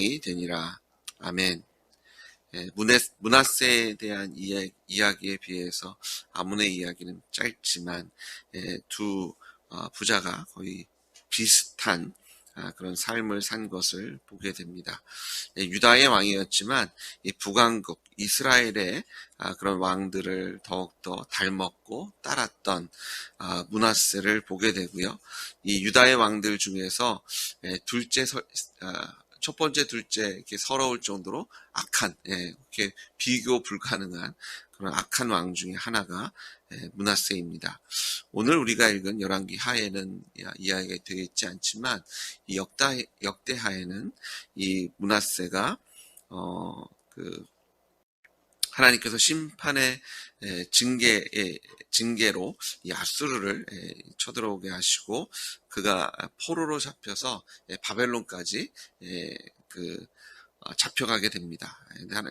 이 되니라. 아멘. 므낫세에 대한 이야기에 비해서 아몬의 이야기는 짧지만 두 부자가 거의 비슷한 그런 삶을 산 것을 보게 됩니다. 유다의 왕이었지만 이 북왕국 이스라엘의 그런 왕들을 더욱더 닮았고 따랐던 므낫세를 보게 되고요. 이 유다의 왕들 중에서 첫 번째, 둘째 이렇게 서러울 정도로 악한, 이렇게 비교 불가능한 그런 악한 왕 중에 하나가 므낫세입니다. 오늘 우리가 읽은 열왕기 하에는 이야기가 되어 있지 않지만 이 역대하에는 이 므낫세가 하나님께서 심판의 징계로 이 아수르를 쳐들어오게 하시고 그가 포로로 잡혀서 바벨론까지 잡혀가게 됩니다.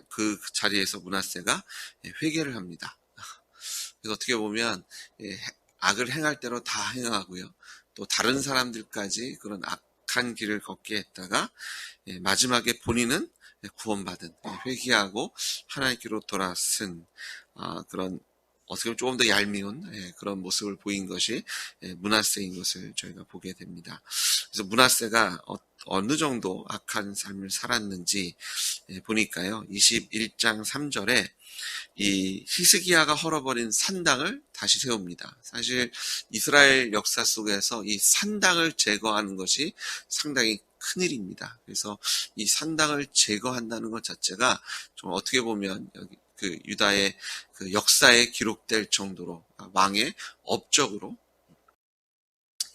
그 자리에서 므낫세가 회개를 합니다. 그래서 어떻게 보면 악을 행할 대로 다 행하고요. 또 다른 사람들까지 그런 악한 길을 걷게 했다가 마지막에 본인은 구원받은, 회개하고 하나님께로 돌아선 그런 어떻게 보면 조금 더 얄미운 그런 모습을 보인 것이 므낫세인 것을 저희가 보게 됩니다. 그래서 므낫세가 어느 정도 악한 삶을 살았는지 보니까요. 21장 3절에 이 히스기야가 헐어버린 산당을 다시 세웁니다. 사실 이스라엘 역사 속에서 이 산당을 제거하는 것이 상당히 큰일입니다. 그래서 이 산당을 제거한다는 것 자체가 좀 어떻게 보면 여기 그 유다의 그 역사에 기록될 정도로 왕의 업적으로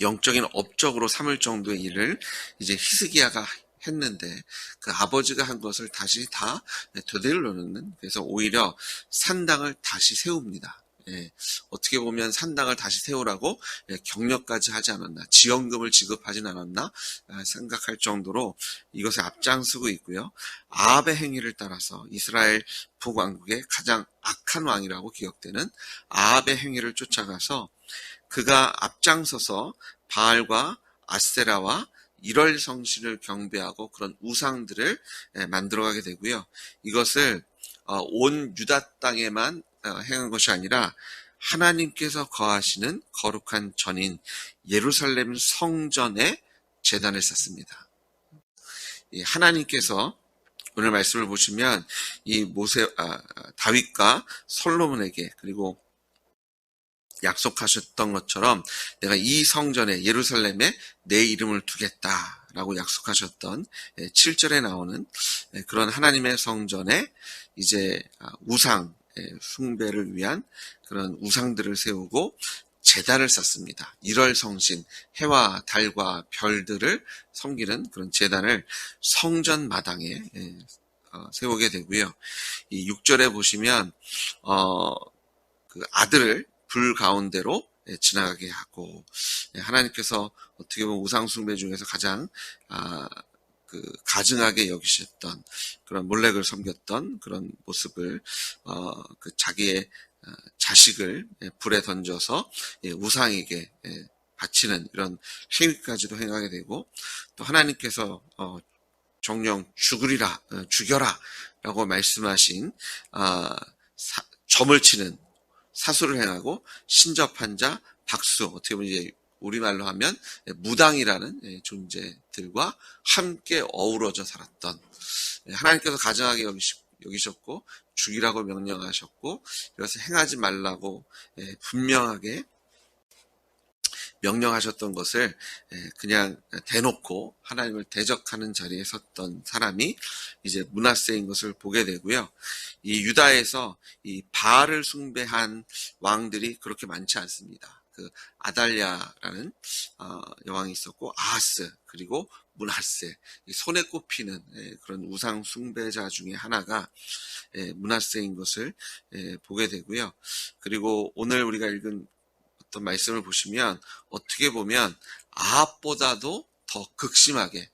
영적인 업적으로 삼을 정도의 일을 이제 히스기야가 했는데 그 아버지가 한 것을 다시 다 되돌려놓는, 그래서 오히려 산당을 다시 세웁니다. 어떻게 보면 산당을 다시 세우라고 격려까지 하지 않았나, 지원금을 지급하진 않았나 생각할 정도로 이것을 앞장서고 있고요. 아합의 행위를 따라서 이스라엘 북왕국의 가장 악한 왕이라고 기억되는 아합의 행위를 쫓아가서 그가 앞장서서 바알과 아세라와 일월 성신을 경배하고 그런 우상들을 만들어가게 되고요. 이것을 온 유다 땅에만 행한 것이 아니라 하나님께서 거하시는 거룩한 전인 예루살렘 성전에 제단을 쌓습니다. 하나님께서 오늘 말씀을 보시면 이 다윗과 솔로몬에게 그리고 약속하셨던 것처럼 내가 이 성전에 예루살렘에 내 이름을 두겠다라고 약속하셨던 7절에 나오는 그런 하나님의 성전에 이제 우상 숭배를 위한 그런 우상들을 세우고 제단을 쌓습니다. 일월 성신, 해와 달과 별들을 섬기는 그런 제단을 성전 마당에 세우게 되고요. 이 6절에 보시면 그 아들을 불 가운데로 지나가게 하고, 하나님께서 어떻게 보면 우상 숭배 중에서 가장 가증하게 여기셨던 그런 몰렉을 섬겼던 그런 모습을 자기의 자식을 불에 던져서 우상에게 바치는 이런 행위까지도 행하게 되고, 또 하나님께서 정령 죽여라 라고 말씀하신 점을 치는 사수를 행하고 신접한 자 박수, 어떻게 보면 이제 우리말로 하면 무당이라는 존재들과 함께 어우러져 살았던, 하나님께서 가증하게 여기셨고 죽이라고 명령하셨고 이것을 행하지 말라고 분명하게 명령하셨던 것을 그냥 대놓고 하나님을 대적하는 자리에 섰던 사람이 이제 므낫세인 것을 보게 되고요. 이 유다에서 이 바알을 숭배한 왕들이 그렇게 많지 않습니다. 그 아달랴라는 여왕이 있었고 아하스, 그리고 므낫세, 손에 꼽히는 그런 우상 숭배자 중에 하나가 므낫세인 것을 보게 되고요. 그리고 오늘 우리가 읽은 어떤 말씀을 보시면 어떻게 보면 아합보다도 더 극심하게,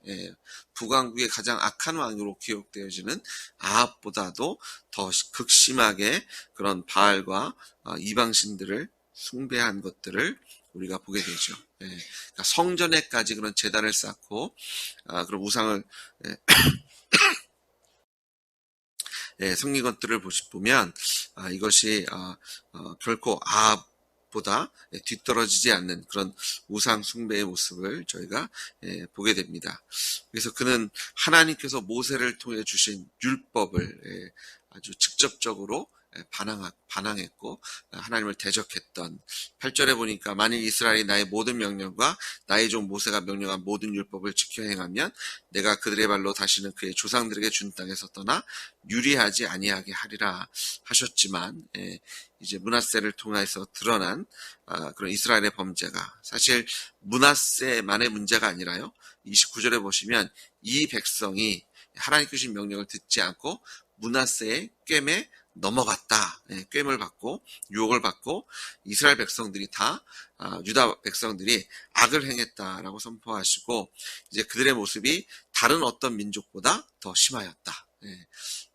북왕국의 가장 악한 왕으로 기억되어지는 아합보다도 더 극심하게 그런 바알과 이방신들을 숭배한 것들을 우리가 보게 되죠. 그러니까 성전에까지 그런 제단을 쌓고 그런 우상을 섬긴 것들을 보면 이것이 결코 아합보다 뒤떨어지지 않는 그런 우상 숭배의 모습을 저희가 보게 됩니다. 그래서 그는 하나님께서 모세를 통해 주신 율법을 아주 직접적으로 반항했고 하나님을 대적했던 8절에 보니까 만일 이스라엘이 나의 모든 명령과 나의 종 모세가 명령한 모든 율법을 지켜 행하면 내가 그들의 발로 다시는 그의 조상들에게 준 땅에서 떠나 유리하지 아니하게 하리라 하셨지만 이제 므낫세를 통해서 드러난 그런 이스라엘의 범죄가 사실 므낫세만의 문제가 아니라요. 29절에 보시면 이 백성이 하나님께 주신 명령을 듣지 않고 므낫세의 꿰매 넘어갔다. 꿰을 받고 유혹을 받고 이스라엘 백성들이 다 유다 백성들이 악을 행했다라고 선포하시고 이제 그들의 모습이 다른 어떤 민족보다 더 심하였다.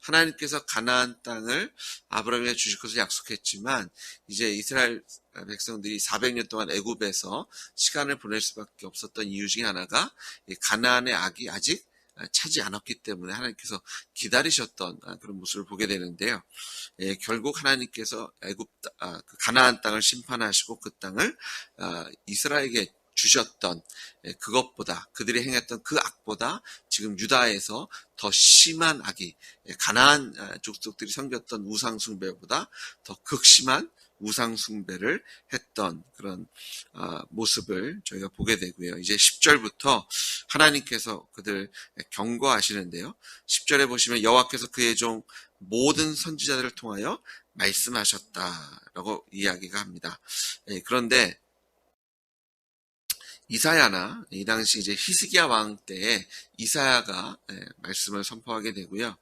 하나님께서 가나안 땅을 아브라함에게 주실 것을 약속했지만 이제 이스라엘 백성들이 400년 동안 애굽에서 시간을 보낼 수밖에 없었던 이유 중에 하나가 가나안의 악이 아직 차지 않았기 때문에 하나님께서 기다리셨던 그런 모습을 보게 되는데요. 결국 하나님께서 가나안 땅을 심판하시고 그 땅을 이스라엘에게 주셨던 그것보다 그들이 행했던 그 악보다 지금 유다에서 더 심한 악이 가나안 족속들이 섬겼던 우상 숭배보다 더 극심한 우상 숭배를 했던 그런 모습을 저희가 보게 되고요. 이제 10절부터 하나님께서 그들 경고하시는데요. 10절에 보시면 여호와께서 그의 종 모든 선지자들을 통하여 말씀하셨다라고 이야기가 합니다. 그런데 이사야나 이 당시 이제 히스기야 왕 때에 이사야가 말씀을 선포하게 되고요.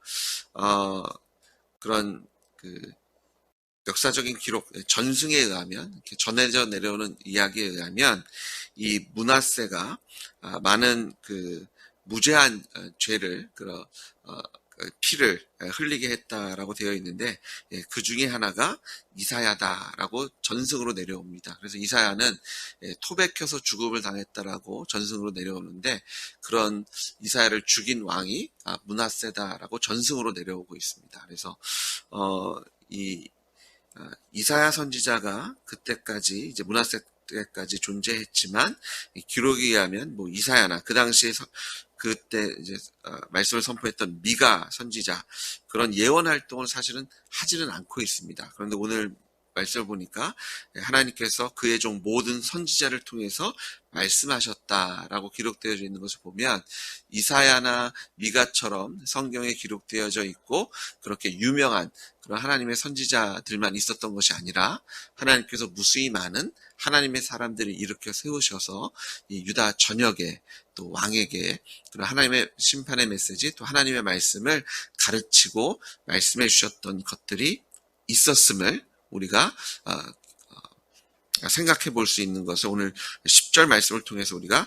그런 역사적인 기록, 전승에 의하면, 이렇게 전해져 내려오는 이야기에 의하면, 이 므낫세가 많은 무죄한 죄를, 피를 흘리게 했다라고 되어 있는데, 그 중에 하나가 이사야다라고 전승으로 내려옵니다. 그래서 이사야는 토백혀서 죽음을 당했다라고 전승으로 내려오는데, 그런 이사야를 죽인 왕이 므낫세다라고 전승으로 내려오고 있습니다. 그래서, 이사야 선지자가 그때까지 이제 므낫세 때까지 존재했지만 기록에 의하면 이사야나 그 당시에 그때 이제 말씀을 선포했던 미가 선지자 그런 예언 활동을 사실은 하지는 않고 있습니다. 그런데 오늘 말씀을 보니까 하나님께서 그의 종 모든 선지자를 통해서 말씀하셨다라고 기록되어 있는 것을 보면 이사야나 미가처럼 성경에 기록되어져 있고 그렇게 유명한 그런 하나님의 선지자들만 있었던 것이 아니라 하나님께서 무수히 많은 하나님의 사람들을 일으켜 세우셔서 이 유다 전역에 또 왕에게 그런 하나님의 심판의 메시지 또 하나님의 말씀을 가르치고 말씀해 주셨던 것들이 있었음을 우리가 생각해 볼 수 있는 것을 오늘 10절 말씀을 통해서 우리가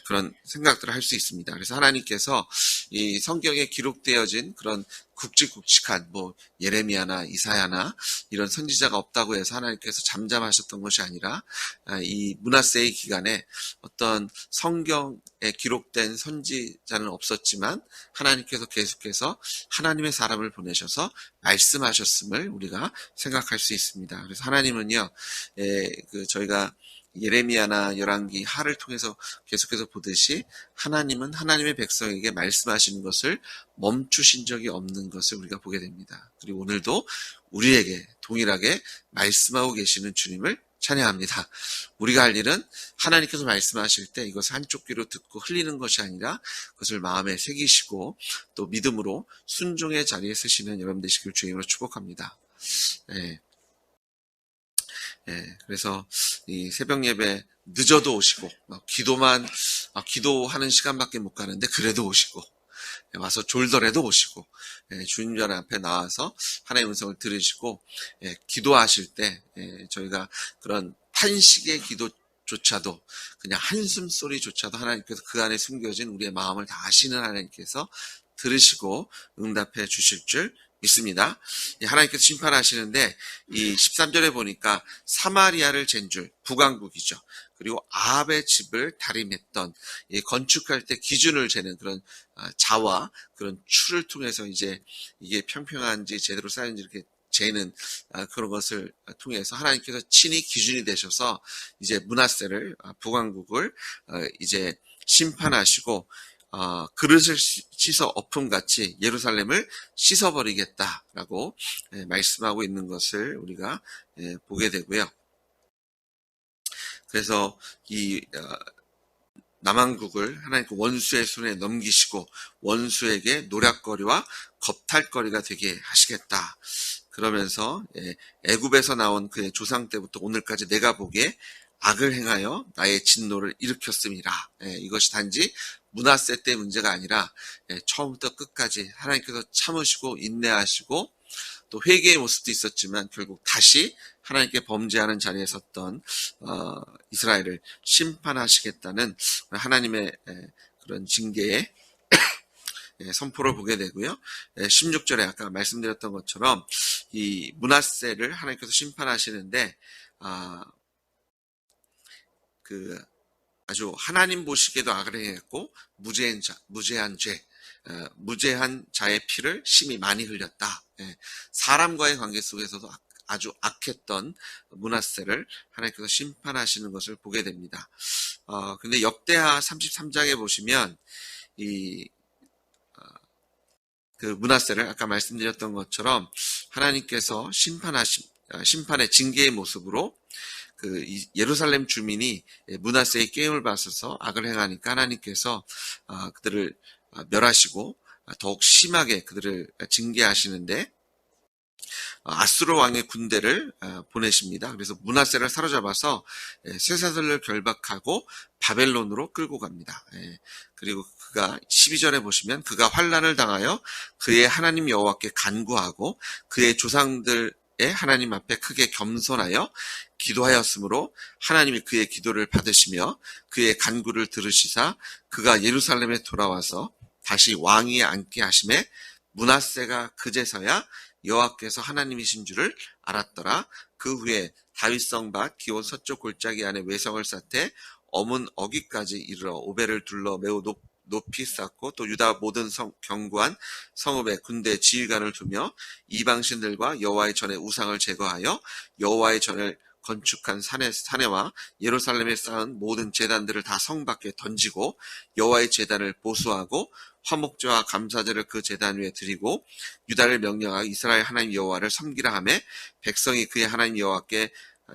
그런 생각들을 할 수 있습니다. 그래서 하나님께서 이 성경에 기록되어진 그런 굵직굵직한 예레미야나 이사야나 이런 선지자가 없다고 해서 하나님께서 잠잠하셨던 것이 아니라 이 므낫세의 기간에 어떤 성경에 기록된 선지자는 없었지만 하나님께서 계속해서 하나님의 사람을 보내셔서 말씀하셨음을 우리가 생각할 수 있습니다. 그래서 하나님은요, 저희가 예레미야나 열왕기 하를 통해서 계속해서 보듯이 하나님은 하나님의 백성에게 말씀하시는 것을 멈추신 적이 없는 것을 우리가 보게 됩니다. 그리고 오늘도 우리에게 동일하게 말씀하고 계시는 주님을 찬양합니다. 우리가 할 일은 하나님께서 말씀하실 때 이것을 한쪽 귀로 듣고 흘리는 것이 아니라 그것을 마음에 새기시고 또 믿음으로 순종의 자리에 서시는 여러분 되시길 주님으로 축복합니다. 그래서 이 새벽 예배 늦어도 오시고 기도하는 시간밖에 못 가는데 그래도 오시고 와서 졸더라도 오시고 주님 전 앞에 나와서 하나님의 음성을 들으시고 기도하실 때 저희가 그런 탄식의 기도조차도 그냥 한숨 소리조차도 하나님께서 그 안에 숨겨진 우리의 마음을 다 아시는 하나님께서 들으시고 응답해 주실 줄 믿습니다. 하나님께서 심판하시는데 이 13절에 보니까 사마리아를 잰 줄 북왕국이죠. 그리고 아합의 집을 다림했던, 건축할 때 기준을 재는 그런 자와 그런 추를 통해서 이제 이게 평평한지 제대로 쌓였는지 이렇게 재는 그런 것을 통해서 하나님께서 친히 기준이 되셔서 이제 므낫세를, 북왕국을 이제 심판하시고 그릇을 씻어 엎음같이 예루살렘을 씻어버리겠다라고 말씀하고 있는 것을 우리가 보게 되고요. 그래서 이 남왕국을 하나님께 원수의 손에 넘기시고 원수에게 노략거리와 겁탈거리가 되게 하시겠다. 그러면서 애굽에서 나온 그의 조상 때부터 오늘까지 내가 보기에 악을 행하여 나의 진노를 일으켰음이라. 이것이 단지 므낫세 때 문제가 아니라 처음부터 끝까지 하나님께서 참으시고 인내하시고 또 회개의 모습도 있었지만 결국 다시 하나님께 범죄하는 자리에 섰던 이스라엘을 심판하시겠다는 하나님의 그런 징계의 선포를 보게 되고요. 16절에 아까 말씀드렸던 것처럼 이 므낫세를 하나님께서 심판하시는데 그 아주 하나님 보시기에도 악을 행했고 무죄한 자의 피를 심히 많이 흘렸다. 사람과의 관계 속에서도 아주 악했던 므낫세를 하나님께서 심판하시는 것을 보게 됩니다. 근데 역대하 33장에 보시면 그 므낫세를 아까 말씀드렸던 것처럼 하나님께서 심판의 징계의 모습으로 그 예루살렘 주민이 므낫세의 게임을 받아서 악을 행하니까 하나님께서 그들을 멸하시고 더욱 심하게 그들을 징계하시는데 아수르 왕의 군대를 보내십니다. 그래서 므낫세를 사로잡아서 쇠사슬을 결박하고 바벨론으로 끌고 갑니다. 그리고 그가 12절에 보시면 그가 환난을 당하여 그의 하나님 여호와께 간구하고 그의 조상들의 하나님 앞에 크게 겸손하여 기도하였으므로 하나님이 그의 기도를 받으시며 그의 간구를 들으시사 그가 예루살렘에 돌아와서 다시 왕위에 앉게 하심에 므낫세가 그제서야 여호와께서 하나님이신 줄을 알았더라. 그 후에 다윗성 밭 기온 서쪽 골짜기 안에 외성을 쌓되 어문 어귀까지 이르러 오벨을 둘러 매우 높이 쌓고 또 유다 모든 견고한 성읍에 군대 지휘관을 두며 이방신들과 여호와의 전에 우상을 제거하여 여호와의 전을 건축한 사내와 예루살렘에 쌓은 모든 제단들을 다 성 밖에 던지고 여호와의 제단을 보수하고 화목제와 감사제를 그 제단 위에 드리고 유다를 명령하여 이스라엘 하나님 여호와를 섬기라 하매 백성이 그의 하나님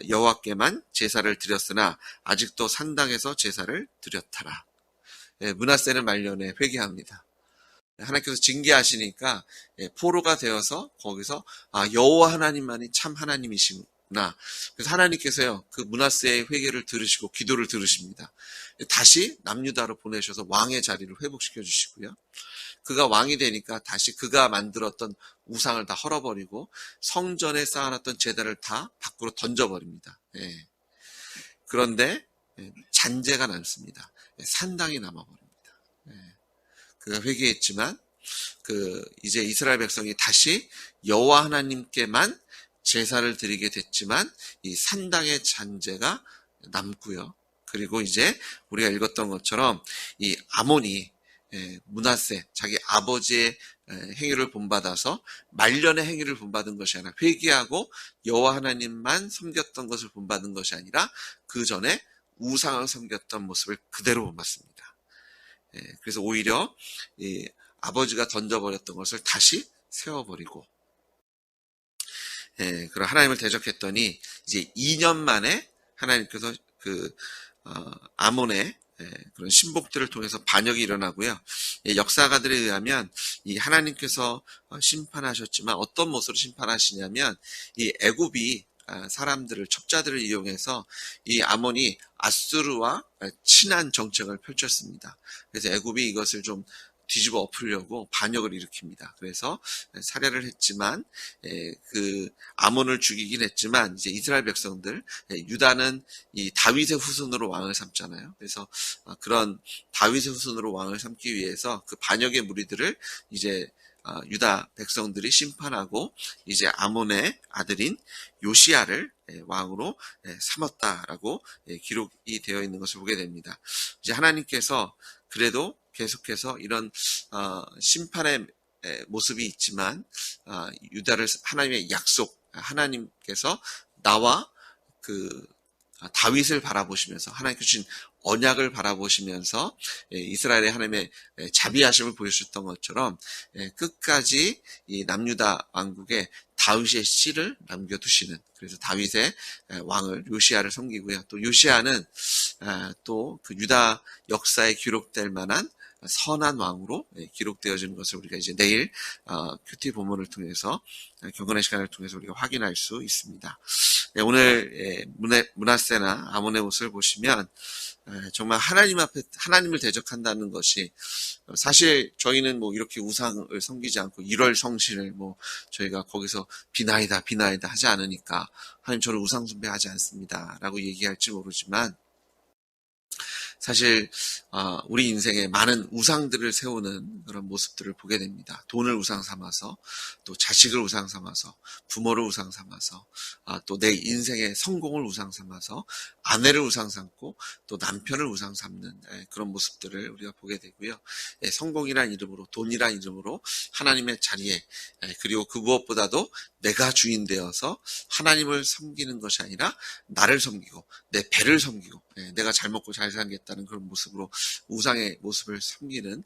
여호와께만 제사를 드렸으나 아직도 산당에서 제사를 드렸더라. 므낫세는 말년에 회개합니다. 하나님께서 징계하시니까 포로가 되어서 거기서 여호와 하나님만이 참 하나님이시구나. 그래서 하나님께서요 그 므낫세의 회개를 들으시고 기도를 들으십니다. 다시 남유다로 보내셔서 왕의 자리를 회복시켜 주시고요. 그가 왕이 되니까 다시 그가 만들었던 우상을 다 헐어버리고 성전에 쌓아놨던 제단을 다 밖으로 던져버립니다. 그런데 잔재가 남습니다. 산당이 남아버립니다. 그가 회개했지만 이제 이스라엘 백성이 다시 여호와 하나님께만 제사를 드리게 됐지만 이 산당의 잔재가 남고요. 그리고 이제 우리가 읽었던 것처럼 이 아몬이 므낫세 자기 아버지의 행위를 본받아서 말년의 행위를 본받은 것이 아니라 회개하고 여호와 하나님만 섬겼던 것을 본받은 것이 아니라 그 전에 우상을 섬겼던 모습을 그대로 본받습니다. 그래서 오히려 아버지가 던져버렸던 것을 다시 세워버리고 그런 하나님을 대적했더니 이제 2년 만에 하나님께서 아몬의 그런 신복들을 통해서 반역이 일어나고요. 역사가들에 의하면 이 하나님께서 심판하셨지만 어떤 모습으로 심판하시냐면 이 애굽이 사람들을 첩자들을 이용해서 이 아몬이 아수르와 친한 정책을 펼쳤습니다. 그래서 애굽이 이것을 좀 뒤집어 엎으려고 반역을 일으킵니다. 그래서 살해를 했지만 그 아몬을 죽이긴 했지만 이제 이스라엘 백성들 유다는 이 다윗의 후손으로 왕을 삼잖아요. 그래서 그런 다윗의 후손으로 왕을 삼기 위해서 그 반역의 무리들을 이제 유다 백성들이 심판하고 이제 아몬의 아들인 요시야를 왕으로 삼았다라고 기록이 되어 있는 것을 보게 됩니다. 이제 하나님께서 그래도 계속해서 이런 심판의 모습이 있지만 유다를 하나님의 약속, 하나님께서 나와 그 다윗을 바라보시면서 하나님께서 주신 언약을 바라보시면서 이스라엘의 하나님의 자비하심을 보여주셨던 것처럼 끝까지 이 남유다 왕국에 다윗의 씨를 남겨두시는, 그래서 다윗의 왕을 요시야를 섬기고요. 또 요시야는 또 그 유다 역사에 기록될 만한 선한 왕으로 기록되어지는 것을 우리가 이제 내일 큐티 본문을 통해서 경건의 시간을 통해서 우리가 확인할 수 있습니다. 오늘 므낫세나 아몬의 모습을 보시면 정말 하나님 앞에 하나님을 대적한다는 것이, 사실 저희는 뭐 이렇게 우상을 섬기지 않고 1월 성신을 뭐 저희가 거기서 비나이다 하지 않으니까 하나님 저는 우상 숭배하지 않습니다 라고 얘기할지 모르지만, 사실 우리 인생에 많은 우상들을 세우는 그런 모습들을 보게 됩니다. 돈을 우상 삼아서, 또 자식을 우상 삼아서, 부모를 우상 삼아서, 또 내 인생의 성공을 우상 삼아서 아내를 우상 삼고 또 남편을 우상 삼는 그런 모습들을 우리가 보게 되고요. 성공이란 이름으로, 돈이란 이름으로 하나님의 자리에, 그리고 그 무엇보다도 내가 주인 되어서 하나님을 섬기는 것이 아니라 나를 섬기고 내 배를 섬기고 내가 잘 먹고 잘 살겠다는 그런 모습으로 우상의 모습을 섬기는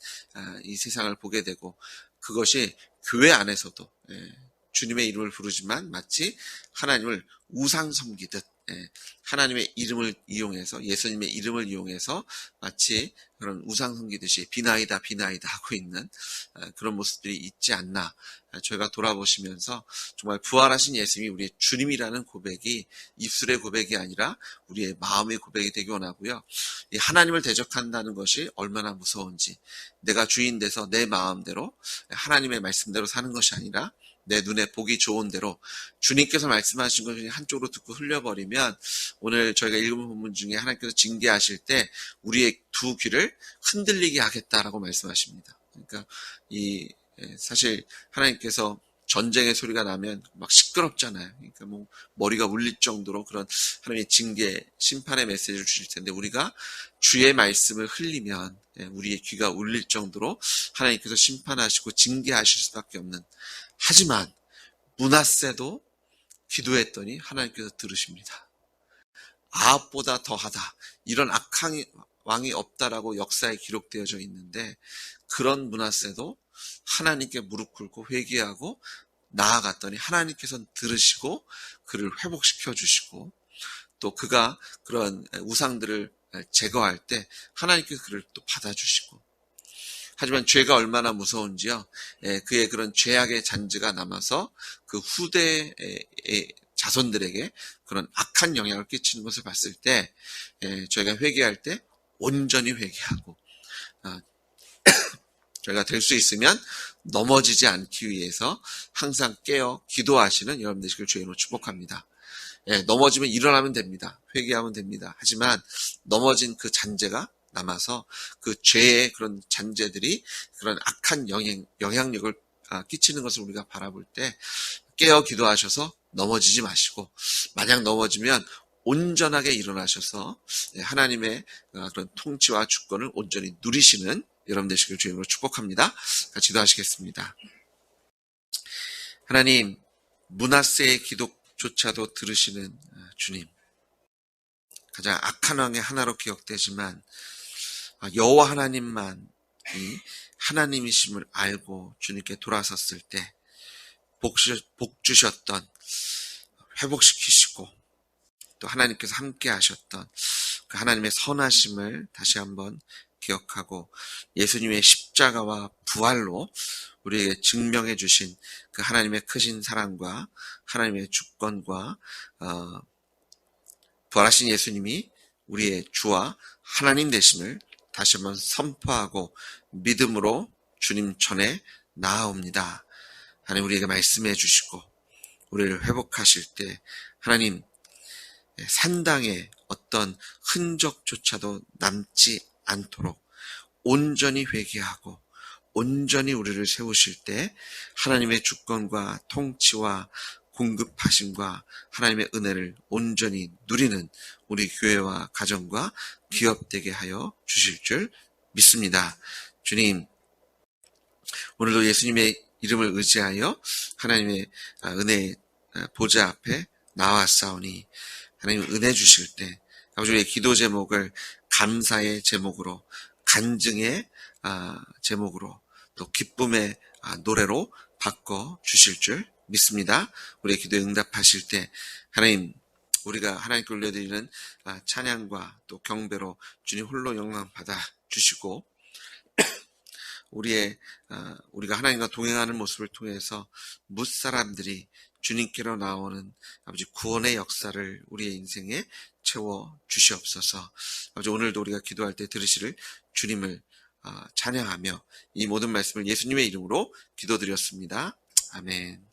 이 세상을 보게 되고, 그것이 교회 안에서도 주님의 이름을 부르지만 마치 하나님을 우상 섬기듯 하나님의 이름을 이용해서, 예수님의 이름을 이용해서 마치 그런 우상 섬기듯이 비나이다 하고 있는 그런 모습들이 있지 않나, 저희가 돌아보시면서 정말 부활하신 예수님이 우리의 주님이라는 고백이 입술의 고백이 아니라 우리의 마음의 고백이 되기 원하고요. 이 하나님을 대적한다는 것이 얼마나 무서운지, 내가 주인 돼서 내 마음대로 하나님의 말씀대로 사는 것이 아니라 내 눈에 보기 좋은 대로 주님께서 말씀하신 것을 한쪽으로 듣고 흘려버리면, 오늘 저희가 읽은 본문 중에 하나님께서 징계하실 때 우리의 두 귀를 흔들리게 하겠다라고 말씀하십니다. 그러니까 사실 하나님께서 전쟁의 소리가 나면 막 시끄럽잖아요. 그러니까 뭐 머리가 울릴 정도로 그런 하나님의 징계, 심판의 메시지를 주실 텐데, 우리가 주의 말씀을 흘리면 우리의 귀가 울릴 정도로 하나님께서 심판하시고 징계하실 수밖에 없는, 하지만 므낫세도 기도했더니 하나님께서 들으십니다. 아합보다 더하다, 이런 악한 왕이 없다라고 역사에 기록되어져 있는데, 그런 므낫세도 하나님께 무릎 꿇고 회개하고 나아갔더니 하나님께서는 들으시고 그를 회복시켜 주시고, 또 그가 그런 우상들을 제거할 때 하나님께서 그를 또 받아주시고, 하지만 죄가 얼마나 무서운지요. 그의 그런 죄악의 잔재가 남아서 그 후대의 자손들에게 그런 악한 영향을 끼치는 것을 봤을 때, 저희가 회개할 때 온전히 회개하고, 저희가 될 수 있으면 넘어지지 않기 위해서 항상 깨어 기도하시는 여러분 되시길 주의로 축복합니다. 넘어지면 일어나면 됩니다. 회개하면 됩니다. 하지만 넘어진 그 잔재가 남아서 그 죄의 그런 잔재들이 그런 악한 영향력을 끼치는 것을 우리가 바라볼 때 깨어 기도하셔서 넘어지지 마시고, 만약 넘어지면 온전하게 일어나셔서 하나님의 그런 통치와 주권을 온전히 누리시는 여러분 되시길 주님으로 축복합니다. 같이 기도하시겠습니다. 하나님, 므낫세의 기도조차도 들으시는 주님, 가장 악한 왕의 하나로 기억되지만 여호와 하나님만이 하나님이심을 알고 주님께 돌아섰을 때 복 주셨던, 회복시키시고 또 하나님께서 함께 하셨던 그 하나님의 선하심을 다시 한번 기억하고, 예수님의 십자가와 부활로 우리에게 증명해 주신 그 하나님의 크신 사랑과 하나님의 주권과 부활하신 예수님이 우리의 주와 하나님 되심을 다시 한번 선포하고 믿음으로 주님 전에 나아옵니다. 하나님, 우리에게 말씀해 주시고 우리를 회복하실 때 하나님, 산당에 어떤 흔적조차도 남지 않도록 온전히 회개하고 온전히 우리를 세우실 때 하나님의 주권과 통치와 공급하심과 하나님의 은혜를 온전히 누리는 우리 교회와 가정과 기업 되게 하여 주실 줄 믿습니다. 주님, 오늘도 예수님의 이름을 의지하여 하나님의 은혜의 보좌 앞에 나왔사오니 하나님 은혜 주실 때 아버지 우리의 기도 제목을 감사의 제목으로, 간증의 제목으로, 또 기쁨의 노래로 바꿔 주실 줄 믿습니다. 우리의 기도에 응답하실 때 하나님, 우리가 하나님께 올려드리는 찬양과 또 경배로 주님 홀로 영광 받아 주시고, 우리가 하나님과 동행하는 모습을 통해서 뭇사람들이 주님께로 나오는 아버지 구원의 역사를 우리의 인생에 채워 주시옵소서. 아버지 오늘도 우리가 기도할 때 들으시를 주님을 찬양하며 이 모든 말씀을 예수님의 이름으로 기도드렸습니다. 아멘.